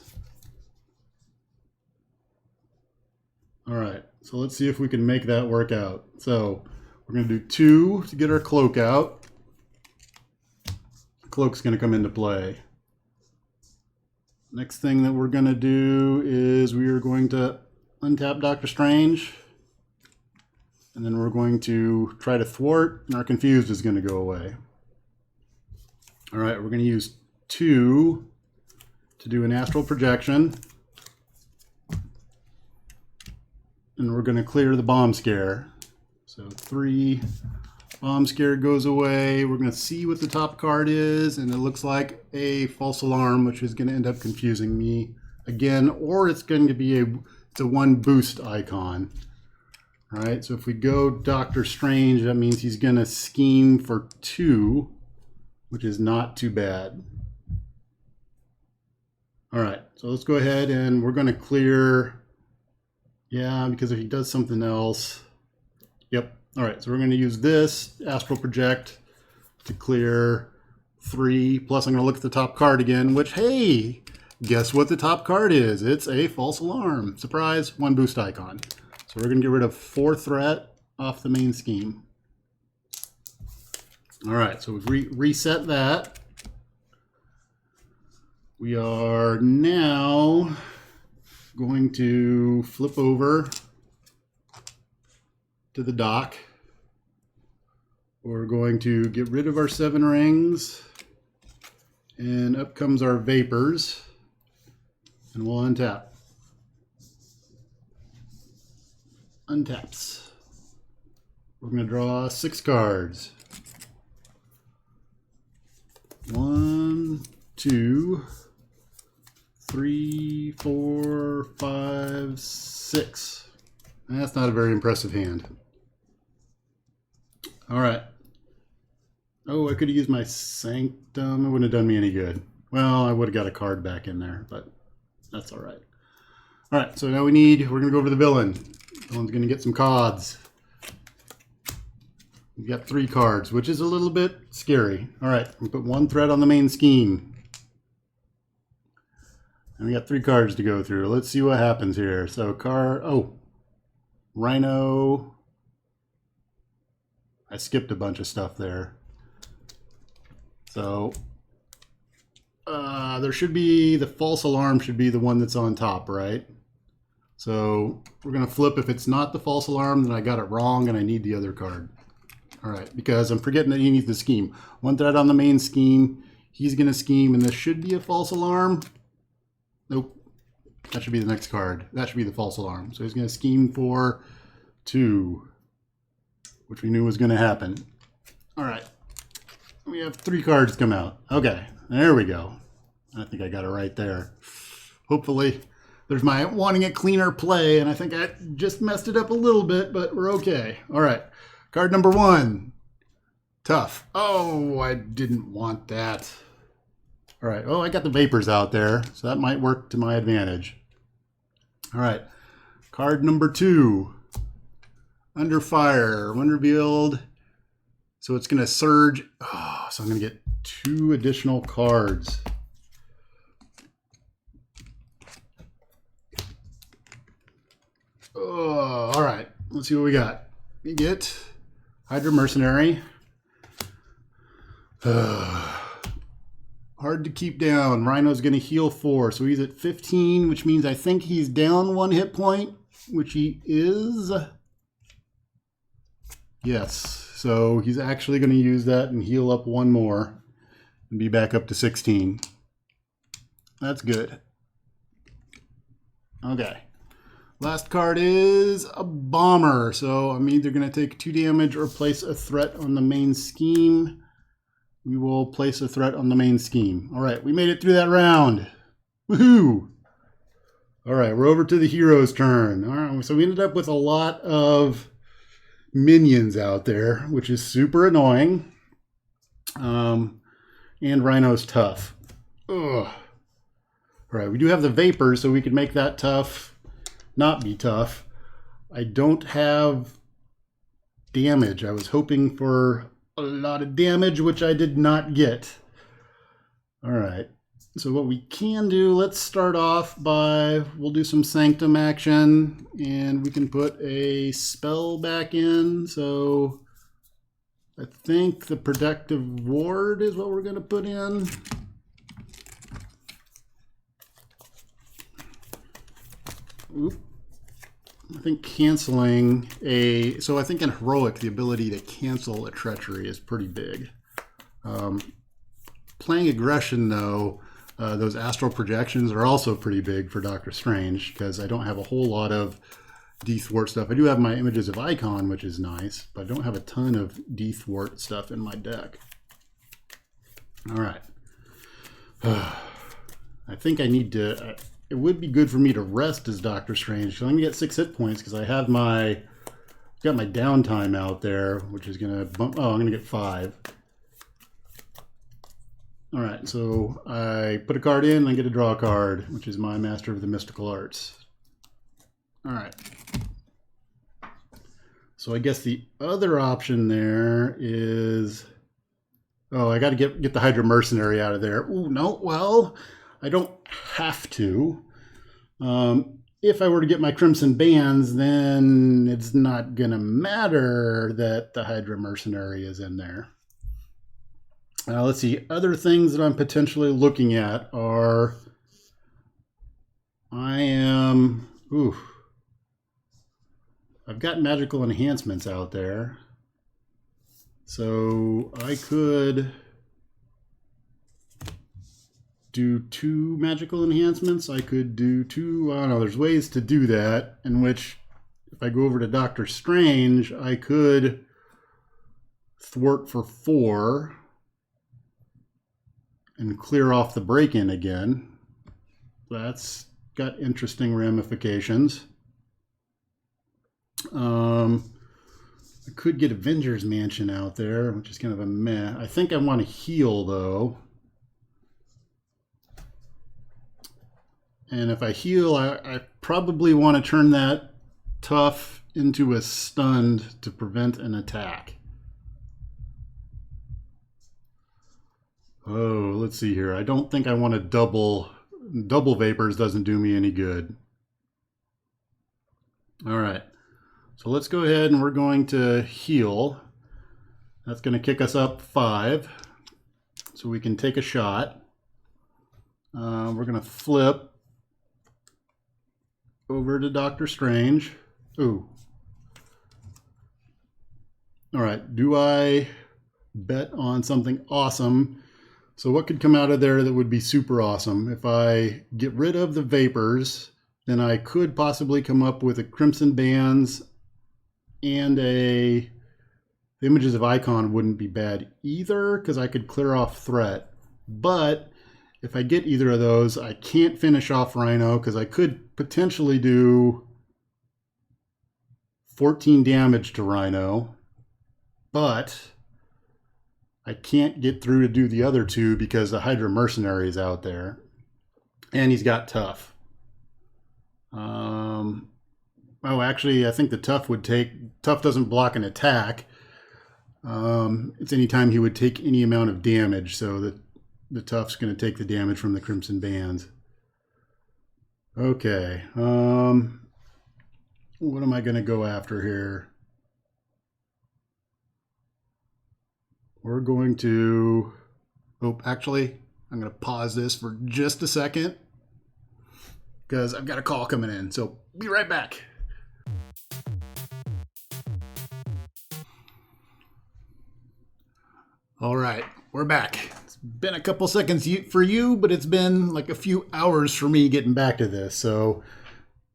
All right, so let's see if we can make that work out. So we're going to do 2 to get our cloak out. The cloak's going to come into play. Next thing that we're going to do is we are going to untap Doctor Strange. And then we're going to try to thwart, and our confused is going to go away. All right, we're going to use 2 to do an astral projection. And we're going to clear the bomb scare. So 3, bomb scare goes away. We're going to see what the top card is, and it looks like a false alarm, which is going to end up confusing me again, or it's going to be it's a 1 boost icon. All right, so if we go Doctor Strange, that means he's going to scheme for 2, which is not too bad. All right, so let's go ahead and we're going to clear. Yeah, because if he does something else. Yep. All right, so we're going to use this astral project to clear 3. Plus, I'm going to look at the top card again, which, hey, guess what the top card is? It's a false alarm. Surprise, 1 boost icon. So we're going to get rid of 4 threat off the main scheme. All right, so we've reset that. We are now going to flip over to the dock. We're going to get rid of our 7 rings, and up comes our vapors, and we'll untap. Untaps. We're going to draw 6 cards. 1, 2, 3, 4, 5, 6. That's not a very impressive hand. All right. Oh, I could have used my Sanctum. It wouldn't have done me any good. Well, I would have got a card back in there, but that's all right. All right, so now we're going to go over the villain. The villain's going to get some cards. We've got 3 cards, which is a little bit scary. All right, we put 1 threat on the main scheme. And we got 3 cards to go through. Let's see what happens here. So Rhino. I skipped a bunch of stuff there. So there should be, the false alarm should be the one that's on top, right? So we're going to flip. If it's not the false alarm, then I got it wrong and I need the other card. All right, because I'm forgetting that he needs the scheme. 1 threat on the main scheme. He's going to scheme, and this should be a false alarm. Nope. That should be the next card. That should be the false alarm. So he's going to scheme for 2, which we knew was going to happen. All right. We have 3 cards come out. Okay, there we go. I think I got it right there. Hopefully, there's my wanting a cleaner play, and I think I just messed it up a little bit, but we're okay. All right. Card number 1. Tough. Oh, I didn't want that. All right. Oh, I got the vapors out there, so that might work to my advantage. All right. Card number 2. Under fire. When revealed. So it's going to surge. Oh, so I'm going to get 2 additional cards. Oh, all right. Let's see what we got. We get Hydra Mercenary. Hard to keep down. Rhino's going to heal 4, so he's at 15, which means I think he's down 1 hit point, which he is. Yes, so he's actually going to use that and heal up 1 more and be back up to 16. That's good. Okay. Last card is a bomber, so I'm either going to take 2 damage or place a threat on the main scheme. We will place a threat on the main scheme. All right, we made it through that round. Woohoo! All right, we're over to the hero's turn. All right, so we ended up with a lot of minions out there, which is super annoying. And Rhino's tough. Ugh. All right, we do have the vapors, so we can make that tough not be tough. I don't have damage. I was hoping for a lot of damage, which I did not get. All right. So what we can do, let's start off by, we'll do some Sanctum action, and we can put a spell back in. So I think the Protective Ward is what we're going to put in. Oop. I think canceling a, so I think in Heroic, the ability to cancel a Treachery is pretty big. Playing Aggression, though, those Astral Projections are also pretty big for Doctor Strange, because I don't have a whole lot of D-Thwart stuff. I do have my Images of Icon, which is nice, but I don't have a ton of D-Thwart stuff in my deck. All right. I think I need to, it would be good for me to rest as Doctor Strange. So I'm going to get 6 hit points because I have my, got my downtime out there, which is going to bump, oh, I'm going to get 5. All right, so I put a card in and I get to draw a card, which is my Master of the Mystical Arts. All right. So I guess the other option there is, oh, I got to get the Hydra Mercenary out of there. Ooh, no, well, I don't have to. If I were to get my Crimson Bands, then it's not going to matter that the Hydra Mercenary is in there. Let's see, other things that I'm potentially looking at are, I've got magical enhancements out there. So I could do 2 magical enhancements. I could do 2, I don't know, there's ways to do that, in which if I go over to Doctor Strange, I could thwart for 4 and clear off the break-in again. That's got interesting ramifications. I could get Avengers Mansion out there, which is kind of a meh. I think I want to heal, though. And if I heal, I probably want to turn that tough into a stunned to prevent an attack. Oh, let's see here. I don't think I want to double Vapors doesn't do me any good. All right. So let's go ahead and we're going to heal. That's going to kick us up 5. So we can take a shot. We're going to flip over to Doctor Strange. Ooh. All right. Do I bet on something awesome? So what could come out of there that would be super awesome? If I get rid of the Vapors, then I could possibly come up with a Crimson Bands and the Images of Icon wouldn't be bad either, because I could clear off threat. But if I get either of those, I can't finish off Rhino, because I could potentially do 14 damage to Rhino, but I can't get through to do the other 2 because the Hydra Mercenary is out there. And he's got Tough. Oh, actually, I think the Tough would take... Tough doesn't block an attack. It's any time he would take any amount of damage, so the Tough's going to take the damage from the Crimson Bands. Okay. What am I going to go after here? We're going to, oh, actually, I'm going to pause this for just a second because I've got a call coming in. So be right back. All right, we're back. It's been a couple seconds for you, but it's been like a few hours for me getting back to this. So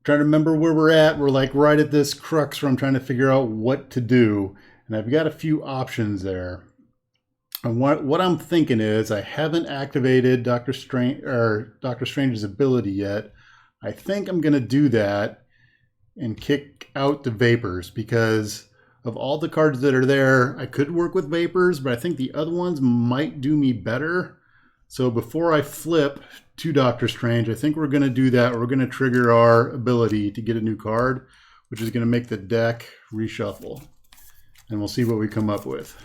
trying to remember where we're at. We're like right at this crux where I'm trying to figure out what to do. And I've got a few options there. And what I'm thinking is I haven't activated Doctor Strange's ability yet. I think I'm going to do that and kick out the Vapors, because of all the cards that are there, I could work with Vapors, but I think the other ones might do me better. So before I flip to Doctor Strange, I think we're going to do that. We're going to trigger our ability to get a new card, which is going to make the deck reshuffle. And we'll see what we come up with.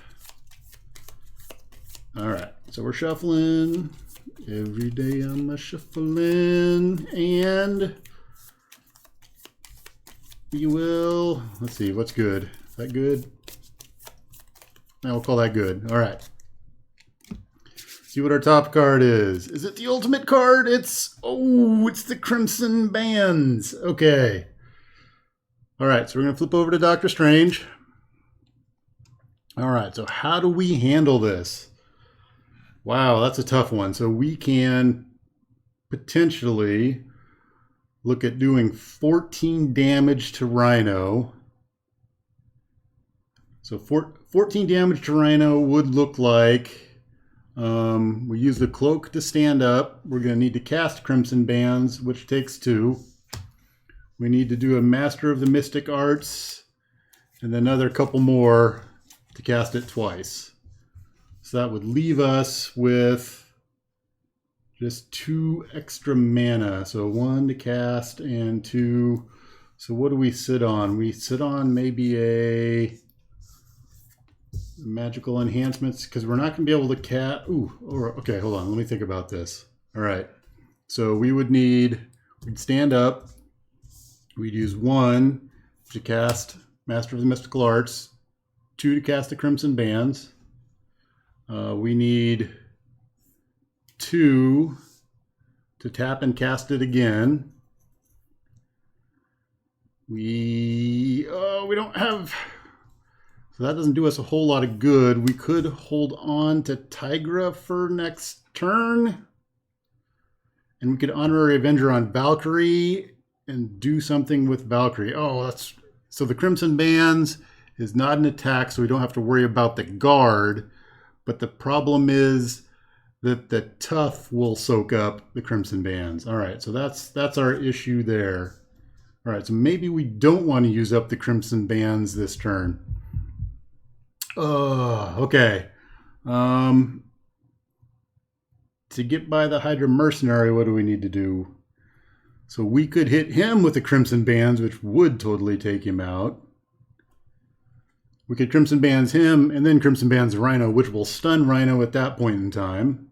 All right, so we're shuffling. Every day I'm a shuffling, and we will, let's see, what's good? Is that good? No, we'll call that good. All right. See what our top card is. Is it the ultimate card? It's the Crimson Bands. Okay. All right, so we're going to flip over to Doctor Strange. All right, so how do we handle this? Wow, that's a tough one. So we can potentially look at doing 14 damage to Rhino. So 14 damage to Rhino would look like we use the cloak to stand up. We're going to need to cast Crimson Bands, which takes 2. We need to do a Master of the Mystic Arts and another couple more to cast it twice. So that would leave us with just 2 extra mana. So 1 to cast and 2. So what do we sit on? We sit on maybe a magical enhancements, because we're not going to be able to cast. Okay, hold on. Let me think about this. All right. So we'd stand up. We'd use 1 to cast Master of the Mystical Arts, 2 to cast the Crimson Bands. We need 2 to tap and cast it again. We don't have, so that doesn't do us a whole lot of good. We could hold on to Tigra for next turn, and we could Honorary Avenger on Valkyrie and do something with Valkyrie. So the Crimson Bands is not an attack, so we don't have to worry about the guard. But the problem is that the tough will soak up the Crimson Bands. All right, so that's our issue there. All right, so maybe we don't want to use up the Crimson Bands this turn. Okay. To get by the Hydra Mercenary, what do we need to do? So we could hit him with the Crimson Bands, which would totally take him out. We could Crimson Bands him, and then Crimson Bands Rhino, which will stun Rhino at that point in time.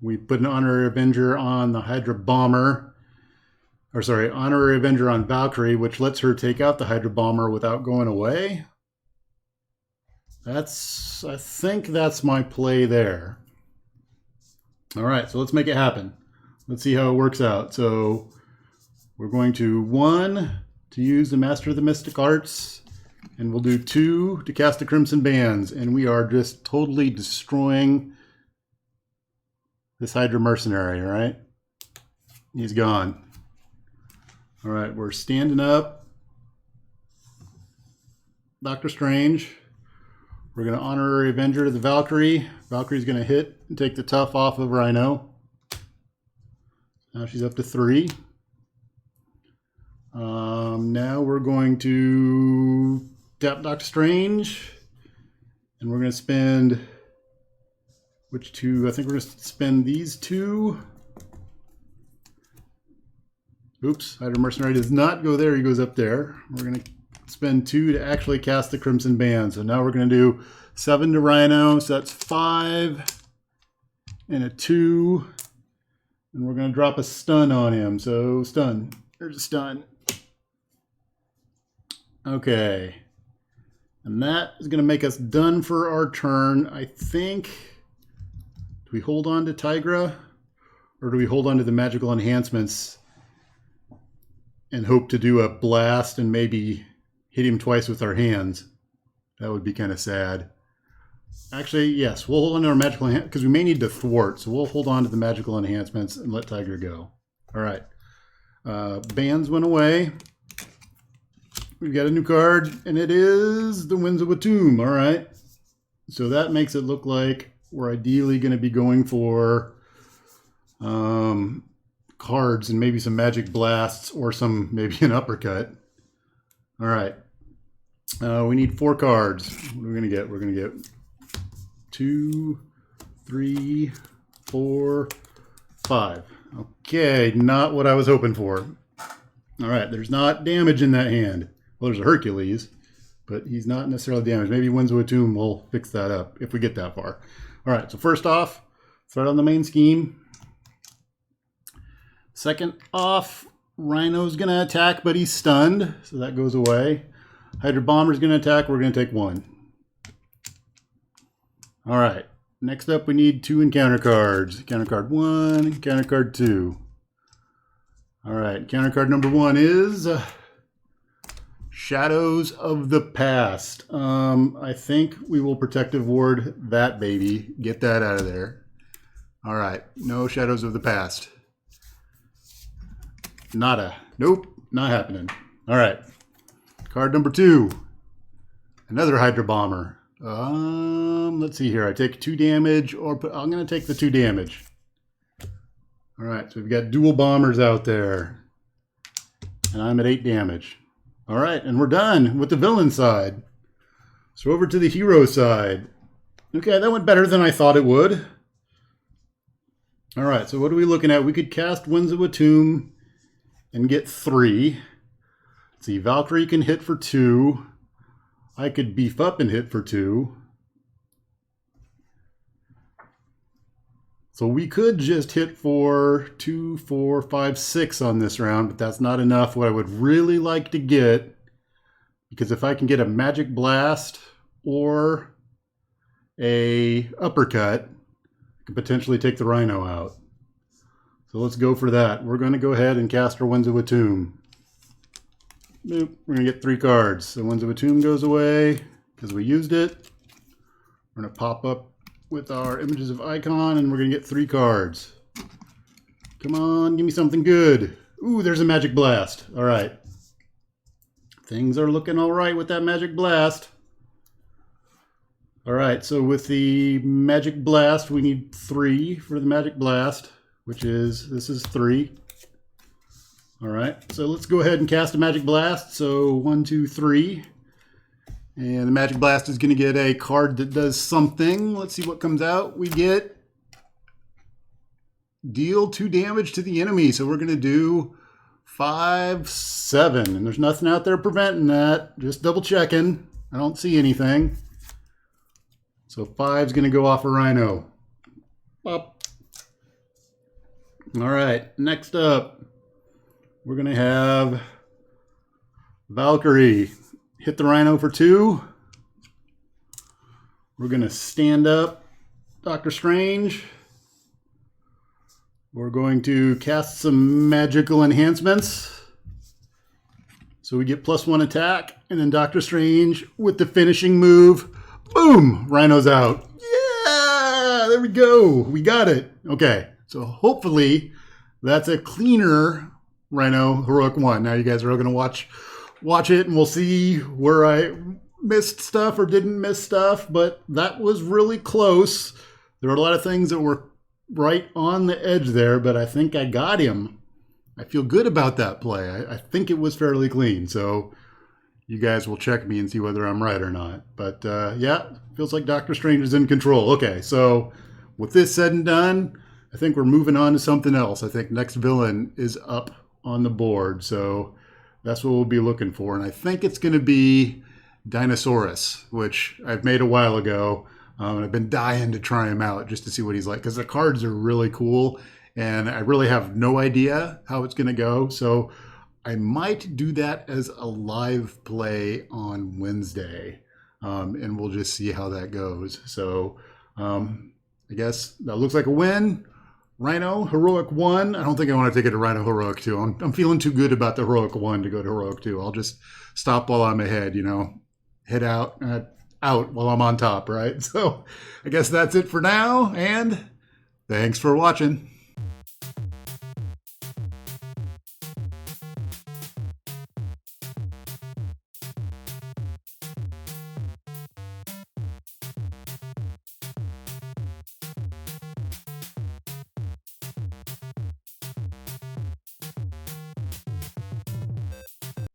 We put an Honorary Avenger on the Hydra Bomber. Honorary Avenger on Valkyrie, which lets her take out the Hydra Bomber without going away. I think that's my play there. All right, so let's make it happen. Let's see how it works out. So we're going to 1 to use the Master of the Mystic Arts, and we'll do 2 to cast the Crimson Bands, and we are just totally destroying this Hydra Mercenary, all right? He's gone. All right, we're standing up. Doctor Strange. We're going to Honorary Avenger to the Valkyrie. Valkyrie's going to hit and take the tough off of Rhino. Now she's up to 3. Now we're going to tap Doctor Strange. And we're going to spend, which 2? I think we're going to spend these 2. Oops, Hydra Mercenary does not go there. He goes up there. We're going to spend 2 to actually cast the Crimson Band. So now we're going to do 7 to Rhino. So that's 5 and a 2. And we're going to drop a stun on him. So stun. There's a stun. Okay. And that is going to make us done for our turn. I think, do we hold on to Tigra? Or do we hold on to the magical enhancements and hope to do a blast and maybe hit him twice with our hands? That would be kind of sad. Actually, yes, we'll hold on to our magical enhancements because we may need to thwart. So we'll hold on to the magical enhancements and let Tigra go. All right. Bands went away. We've got a new card, and it is the Winds of a Tomb. All right. So that makes it look like we're ideally going to be going for cards and maybe some magic blasts or maybe an uppercut. All right. We need 4 cards. What are we going to get? We're going to get 2, 3, 4, 5. Okay, not what I was hoping for. All right, there's not damage in that hand. Well, there's a Hercules, but he's not necessarily damaged. Maybe Winds of a Tomb will fix that up if we get that far. All right, so first off, Start on the main scheme. Second off, Rhino's going to attack, but he's stunned, so that goes away. Hydra Bomber's going to attack. We're going to take 1. All right. Next up, we need 2 encounter cards. Encounter card 1, encounter card 2. All right. Encounter card number 1 is Shadows of the Past. I think we will protective ward that baby. Get that out of there. All right. No Shadows of the Past. Nada. Nope. Not happening. All right. Card number 2. Another Hydra Bomber. Let's see here. I take 2 damage, or I'm going to take the 2 damage. All right. So we've got dual bombers out there. And I'm at 8 damage. All right. And we're done with the villain side. So over to the hero side. Okay. That went better than I thought it would. All right. So what are we looking at? We could cast Winds of a Tomb and get 3. Let's see, Valkyrie can hit for 2. I could beef up and hit for 2. So we could just hit for 2, 4, 5, 6 on this round, but that's not enough. What I would really like to get, because if I can get a Magic Blast or a Uppercut, I can potentially take the Rhino out. So let's go for that. We're going to go ahead and cast our Winds of a Tomb. Boop. We're going to get 3 cards. So Winds of a Tomb goes away because we used it. We're going to pop up with our Images of Icon, and we're going to get 3 cards. Come on, give me something good. Ooh, there's a Magic Blast. All right. Things are looking all right with that Magic Blast. All right, so with the Magic Blast, we need 3 for the Magic Blast. This is 3. All right, so let's go ahead and cast a Magic Blast. So 1, 2, 3. And the Magic Blast is going to get a card that does something. Let's see what comes out. We get deal 2 damage to the enemy. So we're going to do 5, 7. And there's nothing out there preventing that. Just double checking. I don't see anything. So 5 is going to go off a Rhino. Pop. All right, next up, we're going to have Valkyrie hit the Rhino for 2. We're going to stand up Doctor Strange. We're going to cast some magical enhancements. So we get +1 attack, and then Doctor Strange with the finishing move. Boom! Rhino's out. Yeah! There we go. We got it. Okay. So hopefully that's a cleaner Rhino Heroic 1. Now you guys are all going to watch it, and we'll see where I missed stuff or didn't miss stuff, but that was really close. There were a lot of things that were right on the edge there, but I think I got him. I feel good about that play. I think it was fairly clean, so you guys will check me and see whether I'm right or not. But yeah, feels like Doctor Strange is in control. Okay, so with this said and done, I think we're moving on to something else. I think next villain is up on the board, so that's what we'll be looking for. And I think it's going to be Dinosaurus, which I've made a while ago. And I've been dying to try him out just to see what he's like, because the cards are really cool, and I really have no idea how it's going to go. So I might do that as a live play on Wednesday, and we'll just see how that goes. So I guess that looks like a win. Rhino Heroic 1. I don't think I want to take it to Rhino Heroic 2. I'm feeling too good about the Heroic 1 to go to Heroic 2. I'll just stop while I'm ahead, head out while I'm on top, right? So I guess that's it for now, and thanks for watching.